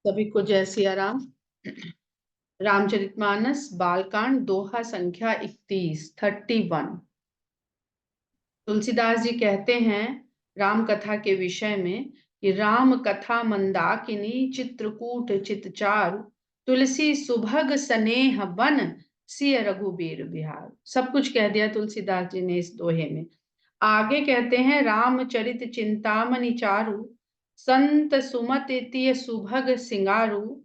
सभी को जय सिया राम। रामचरितमानस बालकांड दोहा संख्या 31। तुलसीदास जी कहते हैं राम कथा के विषय में कि राम कथा मंदाकिनी चित्रकूट चितचारु तुलसी सुभग स्नेह बन सिय रघुबीर बिहार। सब कुछ कह दिया तुलसीदास जी ने इस दोहे में। आगे कहते हैं रामचरित चिंतामणि चारु संत सुमति सुभग सिंगारू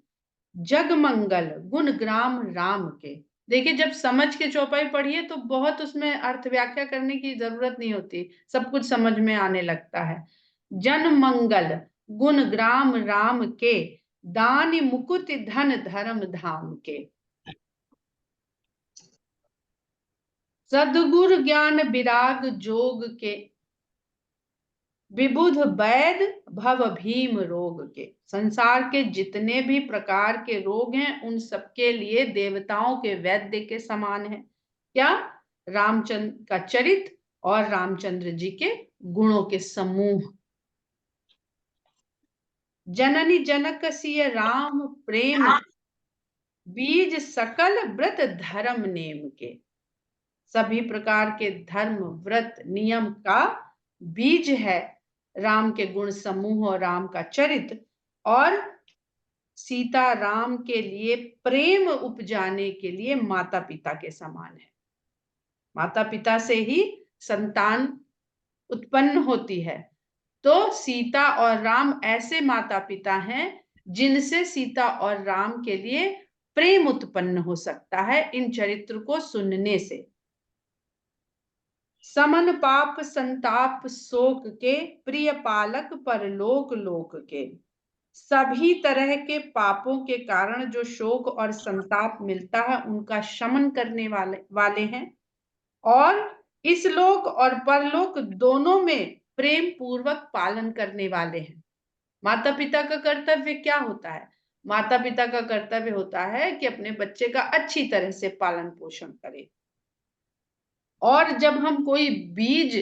जग मंगल गुण ग्राम राम के। देखिए, जब समझ के चौपाई पढ़िए तो बहुत उसमें अर्थ व्याख्या करने की जरूरत नहीं होती, सब कुछ समझ में आने लगता है। जन मंगल गुण ग्राम राम के दान मुकुट धन धर्म धाम के। सदगुरु ज्ञान विराग जोग के विबुध वैद भव भीम रोग के। संसार के जितने भी प्रकार के रोग हैं उन सबके लिए देवताओं के वैद्य के समान है। क्या? रामचंद्र का चरित्र और रामचंद्र जी के गुणों के समूह। जननी जनक सिय राम प्रेम बीज सकल व्रत धर्म नेम के। सभी प्रकार के धर्म व्रत नियम का बीज है राम के गुण समूह और राम का चरित्र, और सीता राम के लिए प्रेम उपजाने के लिए माता पिता के समान है। माता पिता से ही संतान उत्पन्न होती है, तो सीता और राम ऐसे माता पिता हैं जिनसे सीता और राम के लिए प्रेम उत्पन्न हो सकता है इन चरित्र को सुनने से। समन पाप संताप शोक के प्रिय पालक परलोक लोक के। सभी तरह के पापों के कारण जो शोक और संताप मिलता है उनका शमन करने वाले हैं, और इस लोक और परलोक दोनों में प्रेम पूर्वक पालन करने वाले हैं। माता पिता का कर्तव्य क्या होता है? माता पिता का कर्तव्य होता है कि अपने बच्चे का अच्छी तरह से पालन पोषण करें। और जब हम कोई बीज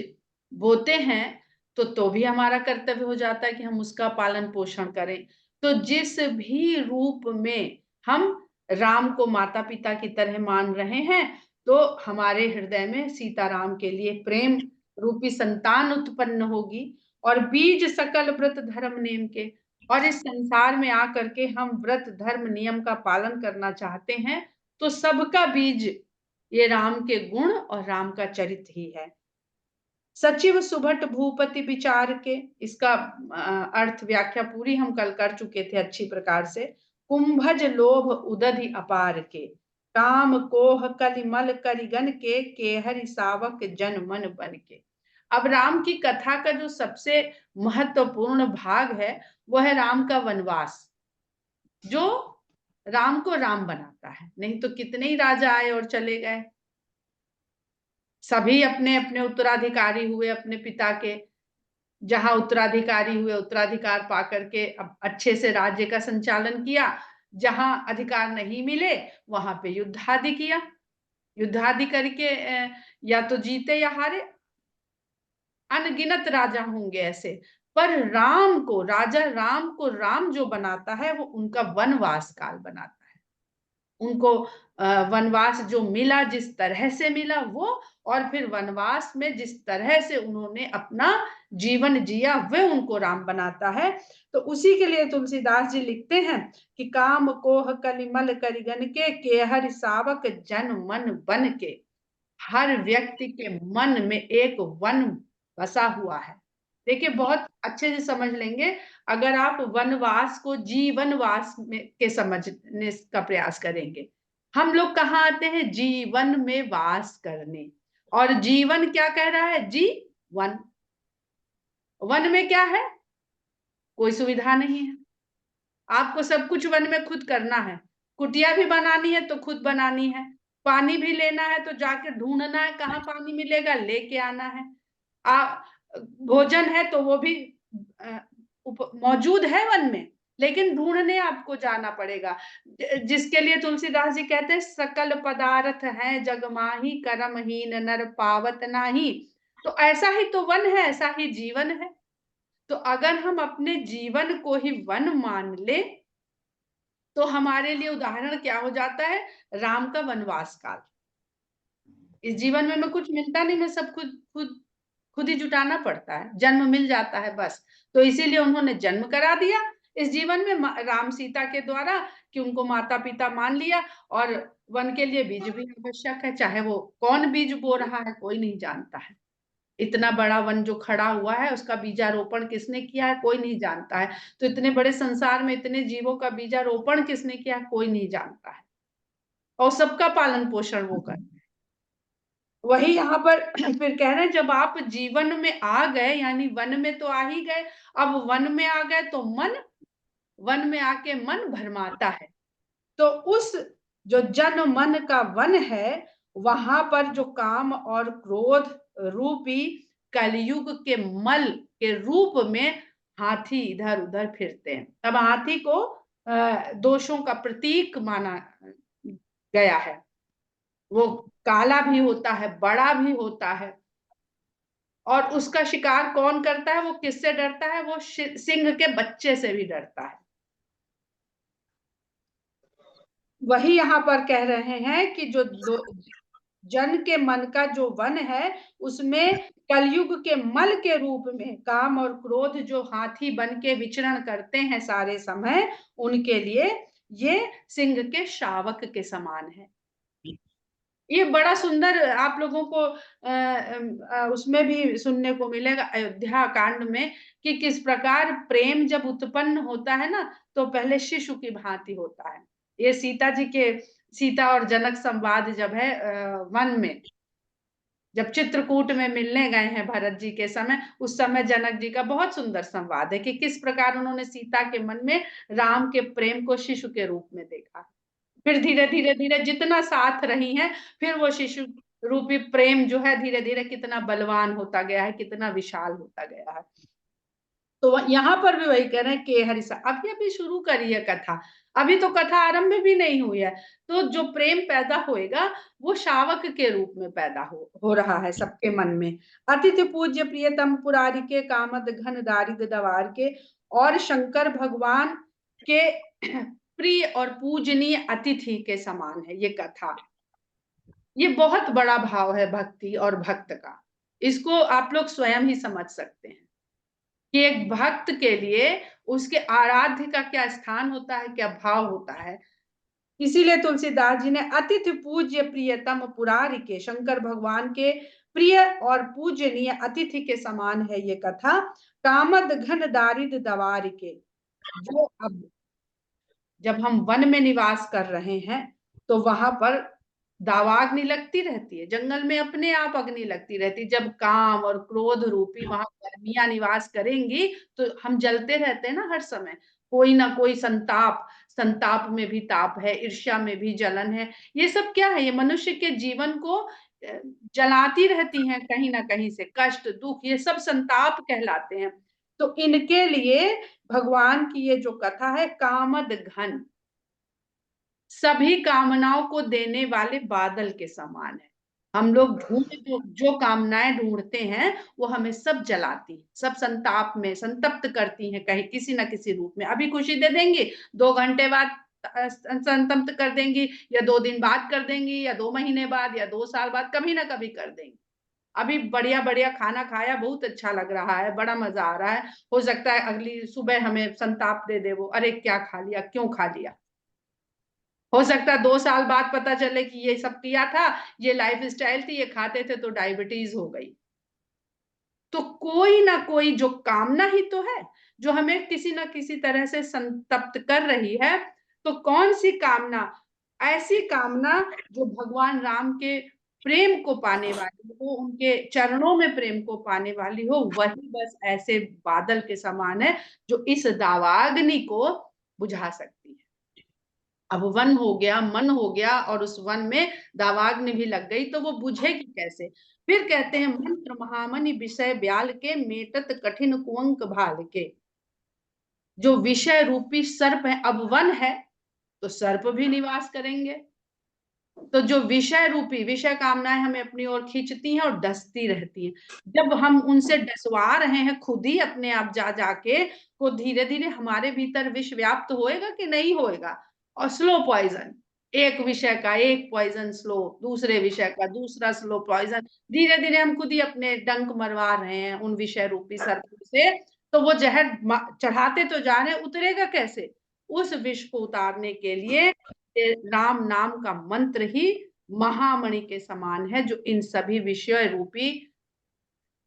बोते हैं तो भी हमारा कर्तव्य हो जाता है कि हम उसका पालन पोषण करें। तो जिस भी रूप में हम राम को माता पिता की तरह मान रहे हैं, तो हमारे हृदय में सीताराम के लिए प्रेम रूपी संतान उत्पन्न होगी, और बीज सकल व्रत धर्म नेम के। और इस संसार में आकर के हम व्रत धर्म नियम का पालन करना चाहते हैं, तो सबका बीज ये राम के गुण और राम का चरित्र ही है। सचिव सुभट भूपति विचार के, इसका अर्थ व्याख्या पूरी हम कल कर चुके थे अच्छी प्रकार से। कुंभज लोभ उदधि अपार के काम कोह कलिमल करिगन के हरि सावक जन मन बन के। अब राम की कथा का जो सबसे महत्वपूर्ण भाग है वह है राम का वनवास, जो राम को राम बनाता है। नहीं तो कितने ही राजा आए और चले गए, सभी अपने अपने उत्तराधिकारी हुए अपने पिता के। जहां उत्तराधिकारी हुए, उत्तराधिकार पा करके अब अच्छे से राज्य का संचालन किया। जहां अधिकार नहीं मिले वहां पे युद्ध आदि किया। युद्ध आदि करके या तो जीते या हारे। अनगिनत राजा होंगे ऐसे, पर राम को, राजा राम को राम जो बनाता है वो उनका वनवास काल बनाता है। उनको वनवास जो मिला, जिस तरह से मिला वो, और फिर वनवास में जिस तरह से उन्होंने अपना जीवन जिया वह उनको राम बनाता है। तो उसी के लिए तुलसीदास जी लिखते हैं कि काम कोह कलिमल करिगन के हरि सावक जन मन बन के। हर व्यक्ति के मन में एक वन बसा हुआ है। देखिए, बहुत अच्छे से समझ लेंगे अगर आप वनवास को जीवनवास में के समझने का प्रयास करेंगे। हम लोग कहाँ आते हैं? जीवन में वास करने। और जीवन क्या कह रहा है? वन। वन में क्या है? कोई सुविधा नहीं है। आपको सब कुछ वन में खुद करना है। कुटिया भी बनानी है तो खुद बनानी है। पानी भी लेना है तो जाके ढूंढना है कहाँ पानी मिलेगा, लेके आना है। आ, भोजन है तो वो भी मौजूद है वन में, लेकिन ढूंढने आपको जाना पड़ेगा। जिसके लिए तुलसीदास जी कहते हैं सकल पदार्थ है जग माही कर्महीन नर पावत नाही। तो ऐसा ही तो वन है, ऐसा ही जीवन है। तो अगर हम अपने जीवन को ही वन मान ले तो हमारे लिए उदाहरण क्या हो जाता है? राम का वनवास काल। इस जीवन में हमें कुछ मिलता नहीं, हमें सब खुद खुद खुद ही जुटाना पड़ता है, जन्म मिल जाता है बस। तो इसीलिए उन्होंने जन्म करा दिया इस जीवन में राम सीता के द्वारा, कि उनको माता पिता मान लिया। और वन के लिए बीज भी आवश्यक है, चाहे वो कौन बीज बो रहा है कोई नहीं जानता है। इतना बड़ा वन जो खड़ा हुआ है उसका बीजारोपण किसने किया है कोई नहीं जानता है। तो इतने बड़े संसार में इतने जीवों का बीजारोपण किसने किया है कोई नहीं जानता है, और सबका पालन पोषण वो कर। वही यहाँ पर फिर कह रहे हैं, जब आप जीवन में आ गए, यानी वन में तो आ ही गए, अब वन में आ गए तो वन में आके मन भरमाता है। तो उस जो जन मन का वन है, वहां पर जो काम और क्रोध रूपी कलयुग के मल के रूप में हाथी इधर उधर फिरते हैं। अब हाथी को दोषों का प्रतीक माना गया है। वो काला भी होता है, बड़ा भी होता है, और उसका शिकार कौन करता है? वो किससे डरता है? वो सिंह के बच्चे से भी डरता है। वही यहाँ पर कह रहे हैं कि जो जन के मन का जो वन है, उसमें कलयुग के मल के रूप में काम और क्रोध जो हाथी बन के विचरण करते हैं सारे समय, उनके लिए ये सिंह के शावक के समान है। ये बड़ा सुंदर आप लोगों को उसमें भी सुनने को मिलेगा अयोध्या कांड में, कि किस प्रकार प्रेम जब उत्पन्न होता है ना, तो पहले शिशु की भांति होता है। ये सीता और जनक संवाद जब है वन में, जब चित्रकूट में मिलने गए हैं भरत जी के समय, उस समय जनक जी का बहुत सुंदर संवाद है कि किस प्रकार उन्होंने सीता के मन में राम के प्रेम को शिशु के रूप में देखा। फिर धीरे धीरे धीरे जितना साथ रही हैं, फिर वो शिशु रूपी प्रेम जो है धीरे धीरे कितना बलवान होता गया है, कितना विशाल होता गया है। तो यहाँ पर भी वही कह रहे हैं कि हरिसा अभी अभी शुरू करी है कथा, अभी तो कथा आरंभ भी नहीं हुई है। तो जो प्रेम पैदा होएगा वो शावक के रूप में पैदा हो रहा है सबके मन में। अतिथि पूज्य प्रियतम पुरारी के कामद घन दारिद दवार के, और शंकर भगवान के प्रिय और पूजनीय अतिथि के समान है ये कथा। ये बहुत बड़ा भाव है भक्ति और भक्त का, इसको आप लोग स्वयं ही समझ सकते हैं कि एक भक्त के लिए उसके आराध्य का क्या स्थान होता है, क्या भाव होता है। इसीलिए तुलसीदास जी ने अतिथि पूज्य प्रियतम पुरारी के, शंकर भगवान के प्रिय और पूजनीय अतिथि के समान है ये कथा। कामद घन दारिद दवार के, जो अब जब हम वन में निवास कर रहे हैं तो वहां पर दावाग्नि लगती रहती है, जंगल में अपने आप अग्नि लगती रहती है। जब काम और क्रोध रूपी वहां गर्मियां निवास करेंगी तो हम जलते रहते हैं ना हर समय, कोई ना कोई संताप, संताप में भी ताप है, ईर्ष्या में भी जलन है। ये सब क्या है? ये मनुष्य के जीवन को जलाती रहती हैं कहीं ना कहीं से, कष्ट दुख ये सब संताप कहलाते हैं। तो इनके लिए भगवान की ये जो कथा है, कामद घन, सभी कामनाओं को देने वाले बादल के समान है। हम लोग जो कामनाएं ढूंढते हैं वो हमें सब जलाती, सब संताप में संतप्त करती हैं, कहीं किसी ना किसी रूप में। अभी खुशी दे देंगी, 2 घंटे बाद संतप्त कर देंगी, या 2 दिन बाद कर देंगी, या 2 महीने बाद, या 2 साल बाद, कभी ना कभी कर देंगी। अभी बढ़िया बढ़िया खाना खाया, बहुत अच्छा लग रहा है, बड़ा मजा आ रहा है, हो सकता है अगली सुबह हमें संताप दे दे वो, अरे क्या खा लिया, क्यों खा लिया। हो सकता है 2 साल बाद पता चले कि ये सब किया था, ये लाइफ स्टाइल थी, ये खाते थे तो डायबिटीज हो गई। तो कोई ना कोई जो कामना ही तो है जो हमें किसी ना किसी तरह से संतप्त कर रही है। तो कौन सी कामना? ऐसी कामना जो भगवान राम के प्रेम को पाने वाली हो, उनके चरणों में प्रेम को पाने वाली हो, वही बस ऐसे बादल के समान है जो इस दावाग्नि को बुझा सकती है। अब वन हो गया, मन हो गया, और उस वन में दावाग्नि भी लग गई, तो वो बुझेगी कैसे? फिर कहते हैं, मंत्र महामनि विषय ब्याल के, मेटत कठिन कुंक भाल के। जो विषय रूपी सर्प है, अब वन है तो सर्प भी निवास करेंगे। तो जो विषय रूपी, विषय कामनाएं हमें अपनी ओर खींचती हैं और डसती रहती हैं, जब हम उनसे डसवा रहे हैं खुद ही अपने आप जा जाके, तो धीरे धीरे हमारे भीतर विष व्याप्त होएगा कि नहीं होएगा? और स्लो पॉइजन, एक विषय का एक पॉइजन स्लो, दूसरे विषय का दूसरा स्लो पॉइजन, धीरे धीरे हम खुद ही अपने डंक मरवा रहे हैं उन विषय रूपी सर्प से। तो वो जहर चढ़ाते तो जा रहे हैं, उतरेगा कैसे? उस विष को उतारने के लिए राम नाम का मंत्र ही महामणि के समान है, जो इन सभी विषय रूपी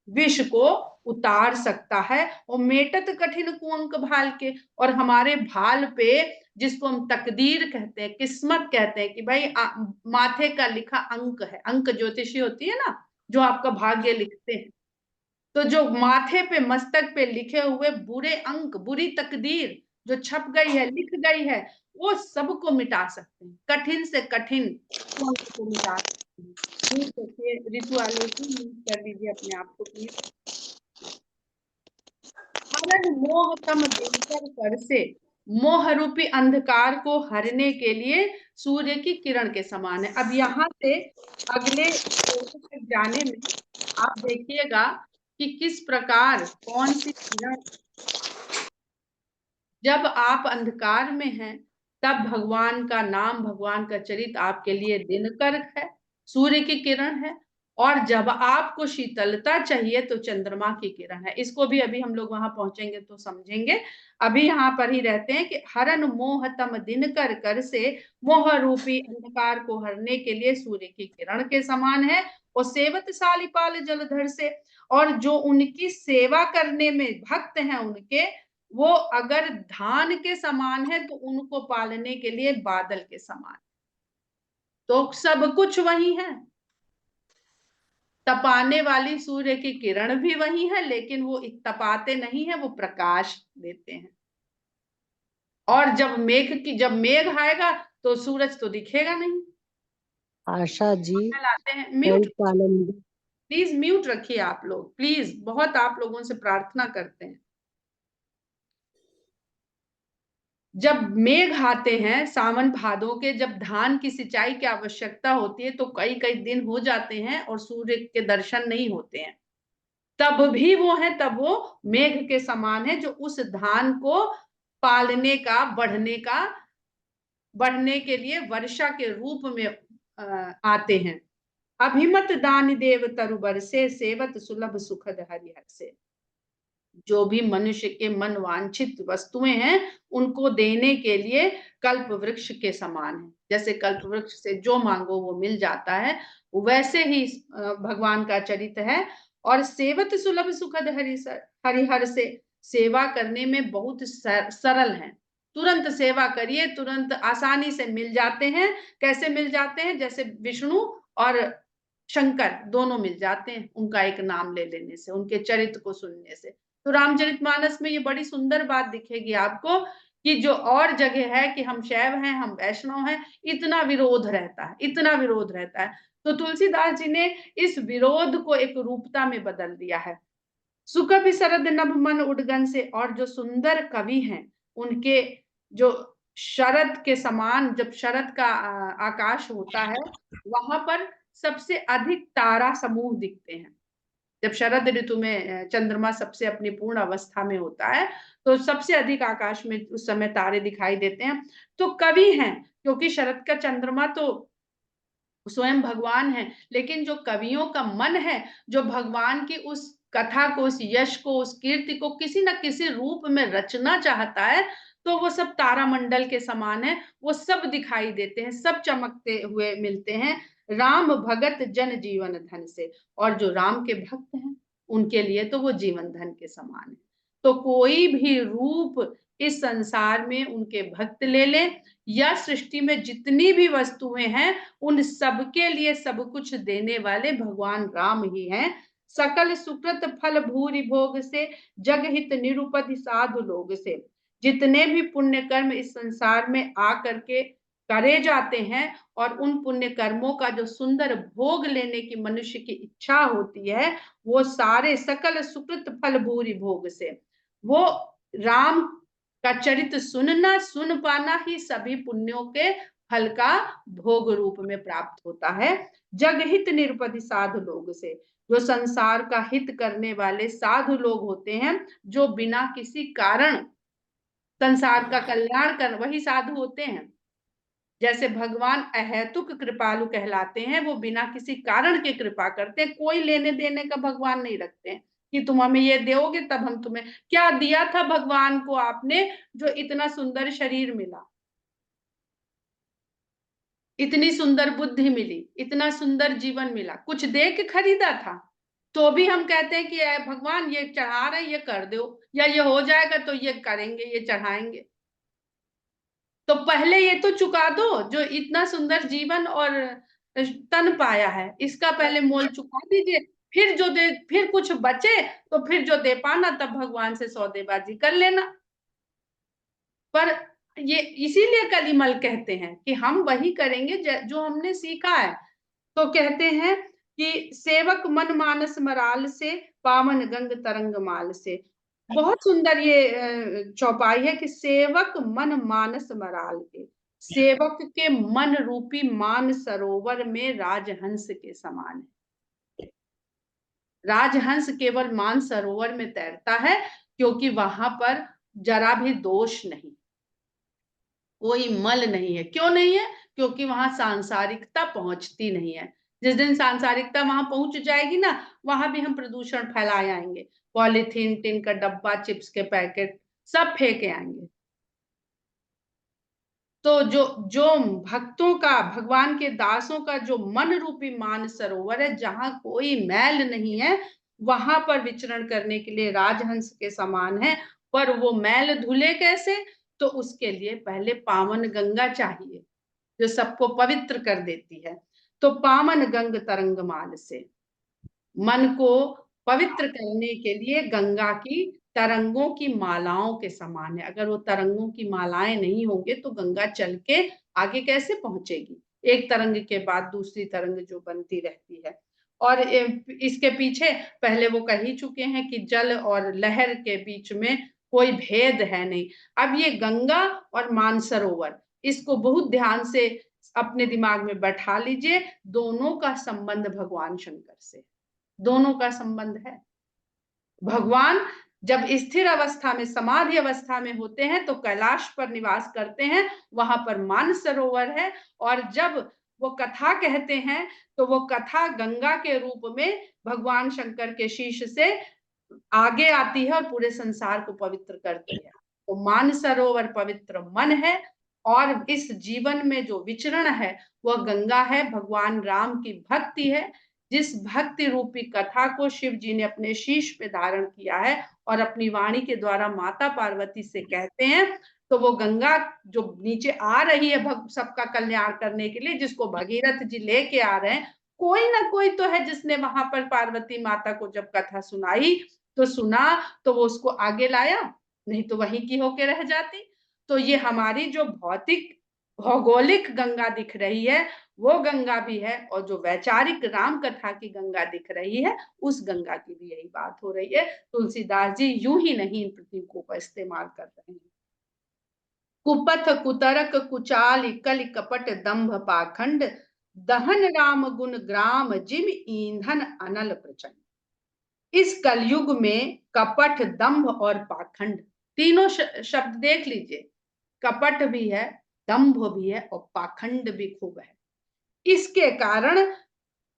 विष को उतार सकता है। और मेटत कठिन कुअंक भाल के, और हमारे भाल पे, जिसको हम तकदीर कहते हैं, किस्मत कहते हैं, कि भाई माथे का लिखा अंक है, अंक ज्योतिषी होती है ना, जो आपका भाग्य लिखते हैं, तो जो माथे पे मस्तक पे लिखे हुए बुरे अंक, बुरी तकदीर जो छप गई है, लिख गई है, वो सबको मिटा सकते हैं, कठिन से कठिन अंक को मिटा सकते हैं। ऋतु आलोचना कर लीजिए अपने आप को प्लीज। हरण मोह तम दिनकर कर से, मोह रूपी अंधकार को हरने के लिए सूर्य की किरण के समान है। अब यहाँ से अगले तक जाने में आप देखिएगा कि किस प्रकार कौन सी किरण, जब आप अंधकार में हैं तब भगवान का नाम, भगवान का चरित्र आपके लिए दिनकर है, सूर्य की किरण है। और जब आपको शीतलता चाहिए तो चंद्रमा की किरण है। इसको भी अभी हम लोग वहां पहुंचेंगे तो समझेंगे। अभी यहाँ पर ही रहते हैं कि हरन मोह तम दिनकर कर से, मोह रूपी अंधकार को हरने के लिए सूर्य की किरण के समान है। और सेवत सालिपाल जलधर से, और जो उनकी सेवा करने में भक्त हैं उनके, वो अगर धान के समान है तो उनको पालने के लिए बादल के समान। तो सब कुछ वही है, तपाने वाली सूर्य की किरण भी वही है, लेकिन वो तपाते नहीं है, वो प्रकाश देते हैं। और जब मेघ आएगा तो सूरज तो दिखेगा नहीं। आशा जी लाते हैं म्यूट, आनंद, प्लीज म्यूट रखिए आप लोग, प्लीज, बहुत आप लोगों से प्रार्थना करते हैं। जब मेघ आते हैं सावन भादों के, जब धान की सिंचाई की आवश्यकता होती है, तो कई कई दिन हो जाते हैं और सूर्य के दर्शन नहीं होते हैं, तब भी वो है, तब वो मेघ के समान है, जो उस धान को पालने का, बढ़ने के लिए वर्षा के रूप में आते हैं। अभिमत दान देव तरुबर से, सेवत सुलभ सुखद हरिहर से। जो भी मनुष्य के मन वांछित वस्तुएं हैं उनको देने के लिए कल्प वृक्ष के समान है। जैसे कल्प वृक्ष से जो मांगो वो मिल जाता है, वैसे ही भगवान का चरित्र है। और सेवत सुलभ सुखद हरिहर से, सेवा करने में बहुत सरल है, तुरंत सेवा करिए, तुरंत आसानी से मिल जाते हैं। कैसे मिल जाते हैं? जैसे विष्णु और शंकर दोनों मिल जाते हैं उनका एक नाम ले लेने से, उनके चरित्र को सुनने से। तो रामचरितमानस में ये बड़ी सुंदर बात दिखेगी आपको, कि जो और जगह है कि हम शैव हैं, हम वैष्णव हैं, इतना विरोध रहता है, इतना विरोध रहता है। तो तुलसीदास जी ने इस विरोध को एक रूपता में बदल दिया है। सुख भी शरद नभ मन उडगन से, और जो सुंदर कवि हैं उनके, जो शरद के समान, जब शरद का आकाश होता है, वहां पर सबसे अधिक तारा समूह दिखते हैं। जब शरद ऋतु में चंद्रमा सबसे अपनी पूर्ण अवस्था में होता है, तो सबसे अधिक आकाश में उस समय तारे दिखाई देते हैं। तो कवि हैं, क्योंकि शरद का चंद्रमा तो स्वयं भगवान है, लेकिन जो कवियों का मन है, जो भगवान की उस कथा को, उस यश को, उस कीर्ति को किसी न किसी रूप में रचना चाहता है, तो वो सब तारामंडल के समान है, वो सब दिखाई देते हैं, सब चमकते हुए मिलते हैं। राम भगत जन जीवन धन से, और जो राम के भक्त हैं उनके लिए तो वो जीवन धन के समान है। तो कोई भी रूप इस संसार में उनके भक्त ले ले, या सृष्टि में जितनी भी वस्तुएं हैं उन सबके लिए सब कुछ देने वाले भगवान राम ही हैं। सकल सुकृत फल भूरि भोग से, जग हित निरुपधि साधु लोग से। जितने भी पुण्य कर्म इस संसार में आ करके करे जाते हैं, और उन पुण्य कर्मों का जो सुंदर भोग लेने की मनुष्य की इच्छा होती है, वो सारे सकल सुकृत फल भूरि भोग से, वो राम का चरित्र सुनना, सुन पाना ही सभी पुण्यों के फल का भोग रूप में प्राप्त होता है। जग हित निरुपधि साधु लोग से, जो संसार का हित करने वाले साधु लोग होते हैं, जो बिना किसी कारण संसार का कल्याण कर, वही साधु होते हैं। जैसे भगवान अहेतुक कृपालु कहलाते हैं, वो बिना किसी कारण के कृपा करते हैं, कोई लेने देने का भगवान नहीं रखते हैं कि तुम हमें ये दोगे तब हम तुम्हें। क्या दिया था भगवान को आपने जो इतना सुंदर शरीर मिला, इतनी सुंदर बुद्धि मिली, इतना सुंदर जीवन मिला, कुछ दे के खरीदा था? तो भी हम कहते हैं कि भगवान ये चढ़ा रहे हैं, ये कर दो, या ये हो जाएगा तो ये करेंगे, ये चढ़ाएंगे। तो पहले ये तो चुका दो, जो इतना सुंदर जीवन और तन पाया है, इसका पहले मोल चुका दीजिए। फिर जो दे, फिर कुछ बचे तो फिर जो दे पाना तब भगवान से सौदेबाजी कर लेना। पर ये इसीलिए कलिमल कहते हैं कि हम वही करेंगे जो हमने सीखा है। तो कहते हैं कि सेवक मन मानस मराल से, पावन गंग तरंग माल से। बहुत सुंदर ये चौपाई है कि सेवक मन मानस मराल के, सेवक के मन रूपी मान सरोवर में राजहंस के समान है। राजहंस केवल मान सरोवर में तैरता है क्योंकि वहां पर जरा भी दोष नहीं, कोई मल नहीं है। क्यों नहीं है? क्योंकि वहां सांसारिकता पहुंचती नहीं है। जिस दिन सांसारिकता वहां पहुंच जाएगी ना, वहां भी हम प्रदूषण फैलाए आएंगे, पॉलीथीन, टिन का डब्बा, चिप्स के पैकेट सब फेंके आएंगे। तो जो जो भक्तों का, भगवान के दासों का जो मन रूपी मान सरोवर है, जहां कोई मैल नहीं है, वहां पर विचरण करने के लिए राजहंस के समान है। पर वो मैल धुले कैसे? तो उसके लिए पहले पावन गंगा चाहिए जो सबको पवित्र कर देती है। तो पावन गंग तरंग माल से मन को पवित्र करने के लिए गंगा की तरंगों की मालाओं के समान है। अगर वो तरंगों की मालाएं नहीं होंगे तो गंगा चल के आगे कैसे पहुंचेगी? एक तरंग के बाद दूसरी तरंग जो बनती रहती है। और इसके पीछे पहले वो कह ही चुके हैं कि जल और लहर के बीच में कोई भेद है नहीं। अब ये गंगा और मानसरोवर, इसको बहुत ध्यान से अपने दिमाग में बैठा लीजिए। दोनों का संबंध भगवान शंकर से, दोनों का संबंध है। भगवान जब स्थिर अवस्था में, समाधि अवस्था में होते हैं तो कैलाश पर निवास करते हैं, वहां पर मानसरोवर है। और जब वो कथा कहते हैं तो वो कथा गंगा के रूप में भगवान शंकर के शीश से आगे आती है और पूरे संसार को पवित्र करती है। तो मानसरोवर पवित्र मन है, और इस जीवन में जो विचरण है वह गंगा है, भगवान राम की भक्ति है। जिस भक्ति रूपी कथा को शिव जी ने अपने शीश पे धारण किया है और अपनी वाणी के द्वारा माता पार्वती से कहते हैं, तो वो गंगा जो नीचे आ रही है सबका कल्याण करने के लिए, जिसको भगीरथ जी लेके आ रहे हैं, कोई ना कोई तो है जिसने वहां पर पार्वती माता को जब कथा सुनाई तो सुना, तो वो उसको आगे लाया, नहीं तो वहीं की होके रह जाती। तो ये हमारी जो भौतिक भौगोलिक गंगा दिख रही है वो गंगा भी है, और जो वैचारिक राम कथा की गंगा दिख रही है उस गंगा की भी यही बात हो रही है। तुलसीदास जी यूं ही नहीं इन प्रतीकों का इस्तेमाल कर रहे हैं। कुपथ कुतरक कुचाल कलि कपट दंभ पाखंड, दहन राम गुण ग्राम जिम ईंधन अनल प्रचंड। इस कलयुग में कपट, दंभ और पाखंड, तीनों शब्द देख लीजिए। कपट भी है, दंभ भी है और पाखंड भी खूब है। इसके कारण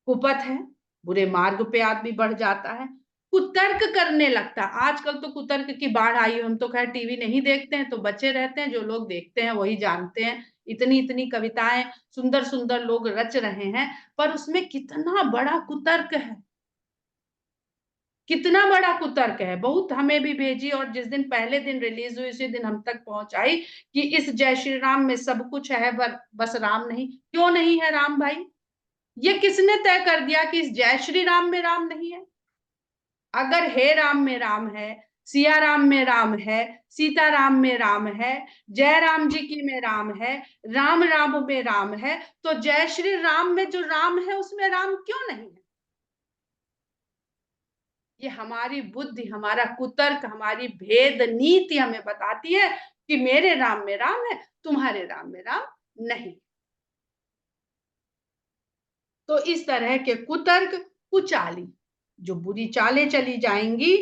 कुपथ है, बुरे मार्ग पे आदमी बढ़ जाता है, कुतर्क करने लगता है। आजकल तो कुतर्क की बाढ़ आई है। हम तो खैर टीवी नहीं देखते हैं तो बचे रहते हैं, जो लोग देखते हैं वही जानते हैं। इतनी इतनी कविताएं सुंदर सुंदर लोग रच रहे हैं, पर उसमें कितना बड़ा कुतर्क है, कितना बड़ा कुतर्क है। बहुत हमें भी भेजी, और जिस दिन पहले दिन रिलीज हुई उसी दिन हम तक पहुंचाई कि इस जय श्री राम में सब कुछ है, बस राम नहीं। क्यों नहीं है राम भाई? ये किसने तय कर दिया कि इस जय श्री राम में राम नहीं है? अगर हे राम में राम है, सिया राम में राम है, सीता राम में राम है, जय राम जी की में राम है, राम राम में राम है, तो जय श्री राम में जो राम है उसमें राम क्यों नहीं है? ये हमारी बुद्धि, हमारा कुतर्क, हमारी भेद नीति हमें बताती है कि मेरे राम में राम है, तुम्हारे राम में राम नहीं। तो इस तरह के कुतर्क, कुचाली, जो बुरी चालें चली जाएंगी,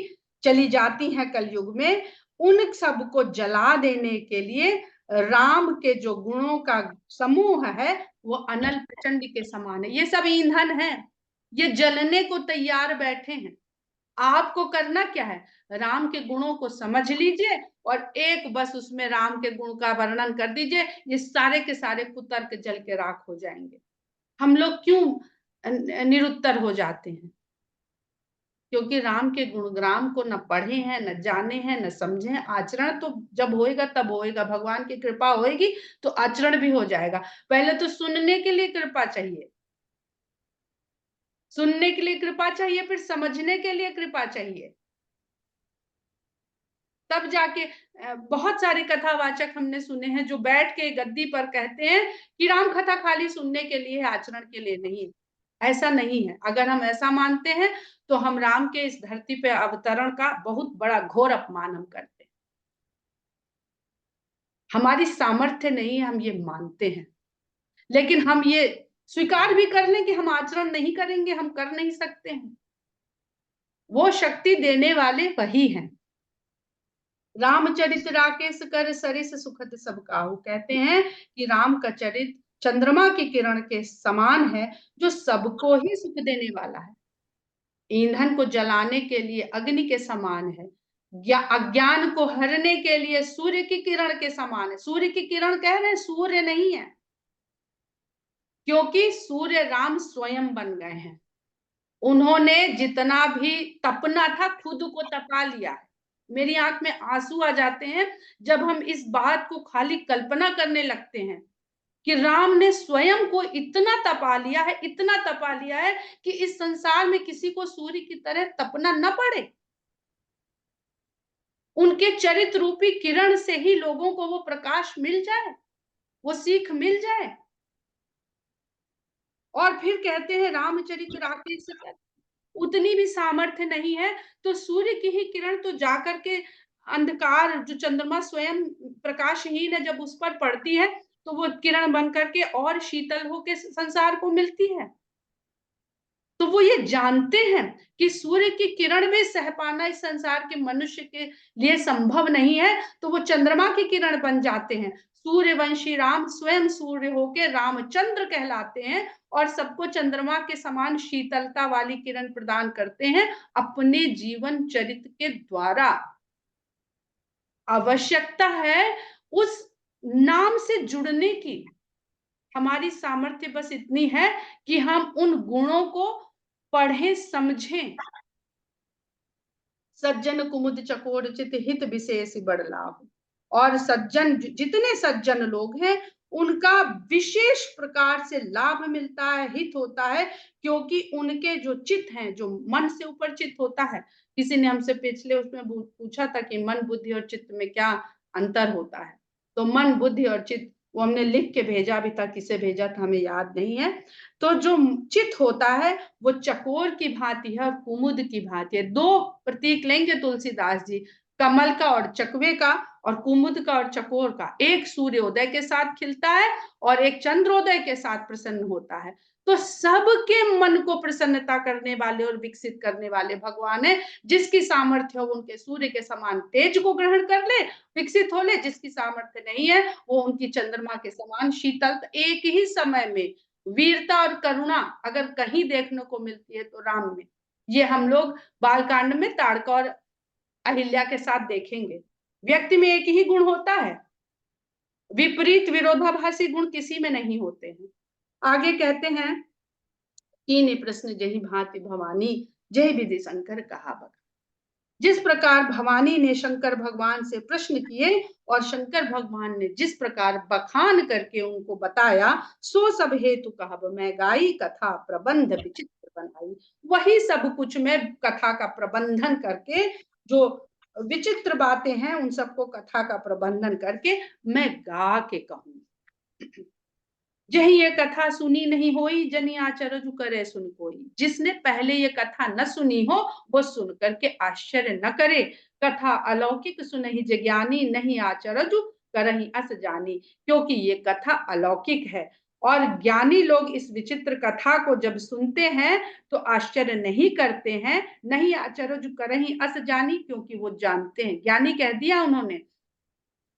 चली जाती हैं कलयुग में, उन सब को जला देने के लिए राम के जो गुणों का समूह है वो अनल प्रचंड के समान है। ये सब ईंधन है, ये जलने को तैयार बैठे हैं। आपको करना क्या है, राम के गुणों को समझ लीजिए और एक बस उसमें राम के गुण का वर्णन कर दीजिए, ये सारे के सारे कुतर्क जल के राख हो जाएंगे। हम लोग क्यों निरुत्तर हो जाते हैं? क्योंकि राम के गुणग्राम को न पढ़े हैं, न जाने हैं, न समझे हैं। आचरण तो जब होएगा तब होएगा, भगवान की कृपा होएगी तो आचरण भी हो जाएगा। पहले तो सुनने के लिए कृपा चाहिए, सुनने के लिए कृपा चाहिए, फिर समझने के लिए कृपा चाहिए, तब जाके बहुत सारे कथावाचक हमने सुने हैं जो बैठ के गद्दी पर कहते हैं कि राम कथा खाली सुनने के लिए है, आचरण के लिए नहीं है। ऐसा नहीं है। अगर हम ऐसा मानते हैं तो हम राम के इस धरती पे अवतरण का बहुत बड़ा घोर अपमान हम करते हैं। हमारी सामर्थ्य नहीं है, हम ये मानते हैं, लेकिन हम ये स्वीकार भी कर लें कि हम आचरण नहीं करेंगे, हम कर नहीं सकते हैं। वो शक्ति देने वाले वही हैं। रामचरित राकेश कर सरिस सुखद सब काहू, कहते हैं कि राम का चरित चंद्रमा की किरण के समान है, जो सबको ही सुख देने वाला है। ईंधन को जलाने के लिए अग्नि के समान है, अज्ञान को हरने के लिए सूर्य की किरण के समान है। सूर्य की किरण कह रहे हैं, सूर्य नहीं है, क्योंकि सूर्य राम स्वयं बन गए हैं। उन्होंने जितना भी तपना था खुद को तपा लिया है। मेरी आंख में आंसू आ जाते हैं जब हम इस बात को खाली कल्पना करने लगते हैं कि राम ने स्वयं को इतना तपा लिया है, इतना तपा लिया है कि इस संसार में किसी को सूर्य की तरह तपना न पड़े। उनके चरित्र रूपी किरण से ही लोगों को वो प्रकाश मिल जाए, वो सीख मिल जाए। और फिर कहते हैं रामचरित राकेश कर, उतनी भी सामर्थ्य नहीं है तो सूर्य की ही किरण तो जाकर के अंधकार, जो चंद्रमा स्वयं प्रकाशहीन है, जब उस पर पड़ती है तो वो किरण बन करके और शीतल होकर संसार को मिलती है। तो वो ये जानते हैं कि सूर्य की किरण में सह पाना इस संसार के मनुष्य के लिए संभव नहीं है, तो वो चंद्रमा की किरण बन जाते हैं। सूर्यवंशी राम स्वयं सूर्य होके रामचंद्र कहलाते हैं और सबको चंद्रमा के समान शीतलता वाली किरण प्रदान करते हैं अपने जीवन चरित्र के द्वारा। आवश्यकता है उस नाम से जुड़ने की। हमारी सामर्थ्य बस इतनी है कि हम उन गुणों को पढ़ें, समझें। सज्जन कुमुद चकोर चित हित विशेष बड़ लाभ। और सज्जन, जितने सज्जन लोग हैं उनका विशेष प्रकार से लाभ मिलता है, हित होता है, क्योंकि उनके जो चित्त हैं, जो मन से ऊपर चित्त होता है। किसी ने हमसे पिछले उसमें पूछा था कि मन, बुद्धि और चित्त में क्या अंतर होता है। तो मन, बुद्धि और चित्त, वो हमने लिख के भेजा भी था, किसे भेजा था हमें याद नहीं है। तो जो चित्त होता है वो चकोर की भांति है और कुमुद की भांति है। दो प्रतीक लेंगे तुलसीदास जी, कमल का और चकवे का, और कुमुद का और चकोर का। एक सूर्योदय के साथ खिलता है और एक चंद्रोदय के साथ प्रसन्न होता है। तो सबके मन को प्रसन्नता करने वाले और विकसित करने वाले भगवान है। जिसकी सामर्थ्य हो उनके सूर्य के समान तेज को ग्रहण कर ले, विकसित हो ले। जिसकी सामर्थ्य नहीं है वो उनकी चंद्रमा के समान शीतल। एक ही समय में वीरता और करुणा अगर कहीं देखने को मिलती है तो राम में। ये हम लोग बालकांड में ताड़का और अहिल्या के साथ देखेंगे। व्यक्ति में एक ही गुण होता है, विपरीत विरोधाभासी गुण किसी में नहीं होते हैं। आगे कहते हैं कीने प्रश्न जही भांति भवानी, जय विधि शंकर कहा बका। जिस प्रकार भवानी ने शंकर भगवान से प्रश्न किए और शंकर भगवान ने जिस प्रकार बखान करके उनको बताया, सो सब हेतु कहब मैं गाई, कथा प्रबंध विचित्र बनाई। वही सब कुछ मैं कथा का प्रबंधन करके, जो विचित्र बातें हैं उन सबको कथा का प्रबंधन करके मैं गा के कहूँ। जही ये कथा सुनी नहीं होई, जनी आचरज करे सुन कोई। जिसने पहले ये कथा न सुनी हो वो सुन करके आश्चर्य न करे। कथा अलौकिक सुनहि ज्ञानी, नहीं आचरज करहि अस जानी। क्योंकि ये कथा अलौकिक है और ज्ञानी लोग इस विचित्र कथा को जब सुनते हैं तो आश्चर्य नहीं करते हैं। नहीं आचरज करहि अस जानी, क्योंकि वो जानते हैं। ज्ञानी कह दिया उन्होंने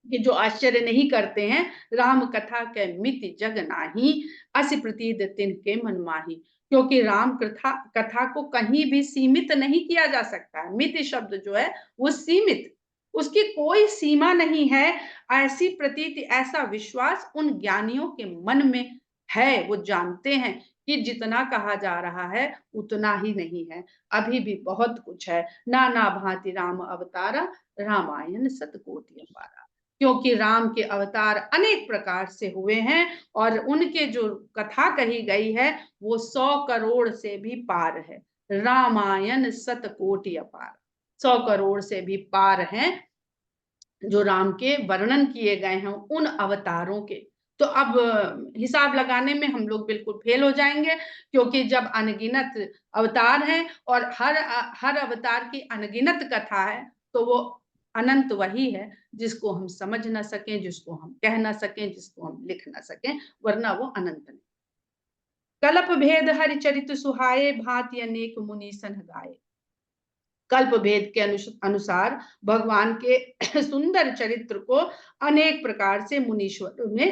कि जो आश्चर्य नहीं करते हैं। राम कथा के मिति जग नाही, अस प्रतीत तिनके मन माही। क्योंकि राम कथा कथा को कहीं भी सीमित नहीं किया जा सकता है। मिति शब्द जो है वो सीमित, उसकी कोई सीमा नहीं है। ऐसी प्रतीति, ऐसा विश्वास उन ज्ञानियों के मन में है, वो जानते हैं कि जितना कहा जा रहा है उतना ही नहीं है, अभी भी बहुत कुछ है। नाना भांति राम अवतारा, रामायण सतकोटि अपारा। क्योंकि राम के अवतार अनेक प्रकार से हुए हैं और उनके जो कथा कही गई है वो 100 करोड़ से भी पार है। रामायण सतकोटि अपार, 100 करोड़ से भी पार हैं जो राम के वर्णन किए गए हैं उन अवतारों के। तो अब हिसाब लगाने में हम लोग बिल्कुल फेल हो जाएंगे, क्योंकि जब अनगिनत अवतार हैं और हर अवतार की अनगिनत कथा है, तो वो अनंत वही है जिसको हम समझ ना सकें, जिसको हम कह ना सकें, जिसको हम लिख ना सकें, वरना वो अनंत नहीं। कल्प भेद हरि चरित सुहाए, भांति अनेक मुनि सन गाए। कल्प भेद के अनुसार भगवान के सुंदर चरित्र को अनेक प्रकार से मुनीश्वरों ने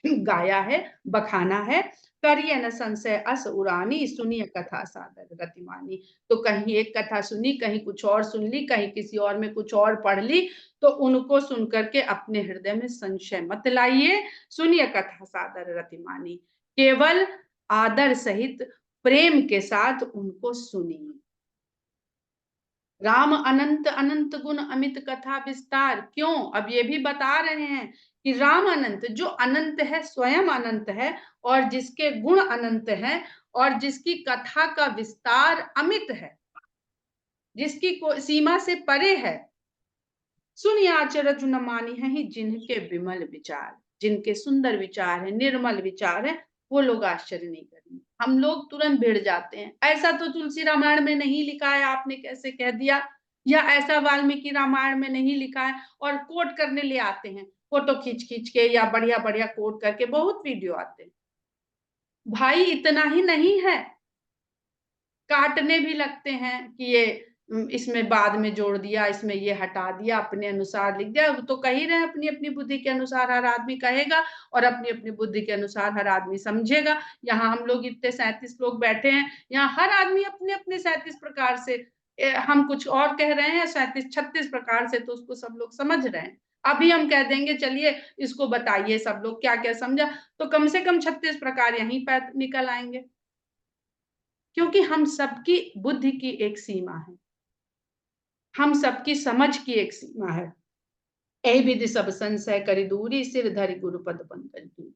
गाया है, बखाना है। करिए न संशय अस उरानी, सुनिए कथा सादर रतिमानी। तो कहीं एक कथा सुनी, कहीं कुछ और सुन ली, कहीं किसी और में कुछ और पढ़ ली, तो उनको सुन करके अपने हृदय में संशय मत लाइए। सुनिए कथा सादर रतिमानी, केवल आदर सहित प्रेम के साथ उनको सुनिए। राम अनंत अनंत गुण अमित कथा विस्तार। क्यों? अब ये भी बता रहे हैं कि राम अनंत, जो अनंत है स्वयं अनंत है, और जिसके गुण अनंत है, और जिसकी कथा का विस्तार अमित है, जिसकी सीमा से परे है। सुनिए आचरज न मानी है जिनके विमल विचार, जिनके सुंदर विचार है, निर्मल विचार है, वो लोग आश्चर्य नहीं करेंगे। हम लोग तुरंत भिड़ जाते हैं, ऐसा तो तुलसी रामायण में नहीं लिखा है, आपने कैसे कह दिया, या ऐसा वाल्मीकि रामायण में नहीं लिखा है, और कोट करने ले आते हैं, फोटो खींच खींच के या बढ़िया बढ़िया कोट करके, बहुत वीडियो आते हैं। भाई इतना ही नहीं है, काटने भी लगते हैं कि ये इसमें बाद में जोड़ दिया, इसमें ये हटा दिया, अपने अनुसार लिख दिया। तो कह ही रहे अपनी अपनी बुद्धि के अनुसार हर आदमी कहेगा और अपनी अपनी बुद्धि के अनुसार हर आदमी समझेगा। यहाँ हम लोग इतने 37 लोग बैठे हैं, यहाँ हर आदमी अपने अपने 37 प्रकार से, हम कुछ और कह रहे हैं 37 36 प्रकार से, तो उसको सब लोग समझ रहे हैं। अभी हम कह देंगे चलिए इसको बताइए सब लोग क्या क्या समझा, तो कम से कम 36 प्रकार यहीं पर निकल आएंगे, क्योंकि हम सबकी बुद्धि की एक सीमा है, हम सबकी समझ की एक सीमा है। ऐ विधि सब संशय करि दूरी, सिर धरि गुरुपद पंकज दूरी।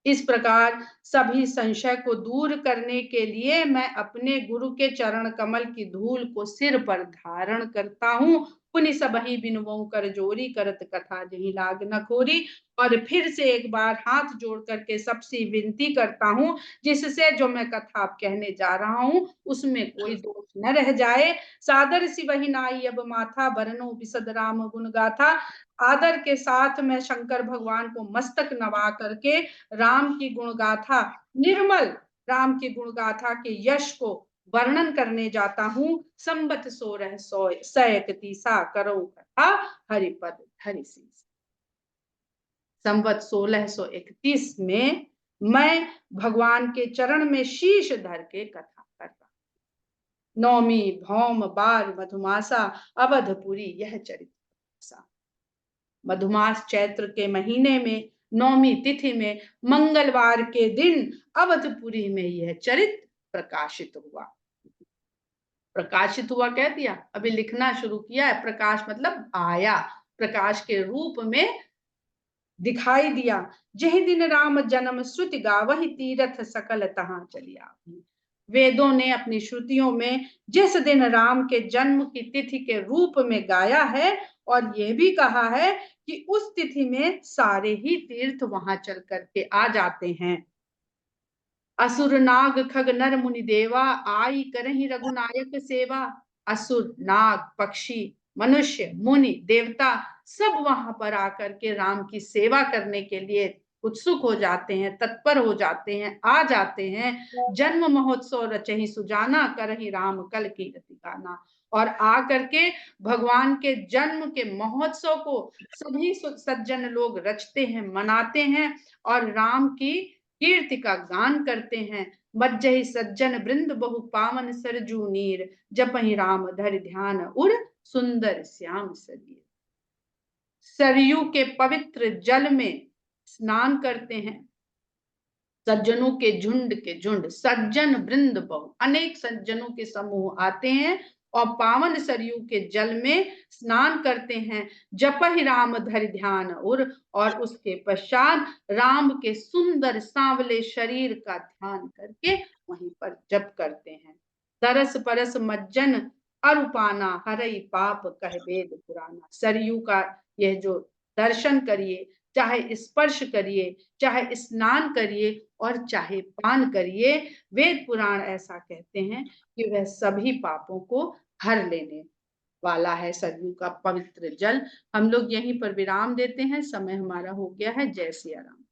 इस प्रकार सभी संशय को दूर करने के लिए मैं अपने गुरु के चरण कमल की धूल को सिर पर धारण करता हूँ। पुनि सबहि बिनवों कर जोरी, करत कथा जही लाग न खोरी। और फिर से एक बार हाथ जोड़ करके सबसे विनती करता हूँ, जिससे जो मैं कथा अब कहने जा रहा हूँ उसमें कोई दोष न रह जाए। सादर सिवहि नाई अब माथा, बरनो बिसद राम गुण गाथा। आदर के साथ मैं शंकर भगवान को मस्तक नवा करके राम की गुणगाथा, निर्मल राम की गुणगाथा के यश को वर्णन करने जाता हूँ। संबत 1631 करो कथा, हरिपद धरि सीस। संबत 1631 में मैं भगवान के चरण में शीश धर के कथा करता। नौमी भौम बार मधुमासा, अवधपुरी यह चरित्र। मधुमास चैत्र के महीने में नौमी तिथि में मंगलवार के दिन अवधपुरी में यह चरित्र प्रकाशित हुआ। प्रकाशित हुआ कह दिया, अभी लिखना शुरू किया है। प्रकाश मतलब आया, प्रकाश के रूप में दिखाई दिया। जही दिन राम जन्म श्रुति गावहि, तीरथ सकल तहां चलिया। वेदों ने अपनी श्रुतियों में जिस दिन राम के जन्म की तिथि के रूप में गाया है, और यह भी कहा है कि उस तिथि में सारे ही तीर्थ वहां चल करके आ जाते हैं। असुर नाग खग नर मुनि देवा, आई करहि रघुनायक सेवा। असुर नाग पक्षी मनुष्य मुनि देवता सब वहां पर आकर के राम की सेवा करने के लिए उत्सुक हो जाते हैं, तत्पर हो जाते हैं, आ जाते हैं। जन्म महोत्सव रचहि सुजाना, करहि राम कल की रति गाना। और आ करके भगवान के जन्म के महोत्सव को सभी सज्जन लोग रचते हैं, मनाते हैं और राम की कीर्ति का गान करते हैं। मज्जहि सज्जन वृंद बहु पावन सरजू नीर, जपहि राम धरि ध्यान उर सुंदर श्याम शरीर। सरयू के पवित्र जल में स्नान करते हैं सज्जनों के झुंड, सज्जन वृंद बहु, अनेक सज्जनों के समूह आते हैं और पावन सरयू के जल में स्नान करते हैं। जपहि राम धरि ध्यान और उसके पश्चात राम के सुंदर सांवले शरीर का ध्यान करके वहीं पर जप करते हैं। तरस परस मज्जन अरुपाना, हरई पाप कह वेद पुराना। सरयू का यह जो दर्शन करिए, चाहे स्पर्श करिए, चाहे स्नान करिए और चाहे पान करिए, वेद पुराण ऐसा कहते हैं कि वह सभी पापों को हर लेने वाला है। सरयू का पवित्र जल। हम लोग यहीं पर विराम देते हैं, समय हमारा हो गया है। जय सिया राम।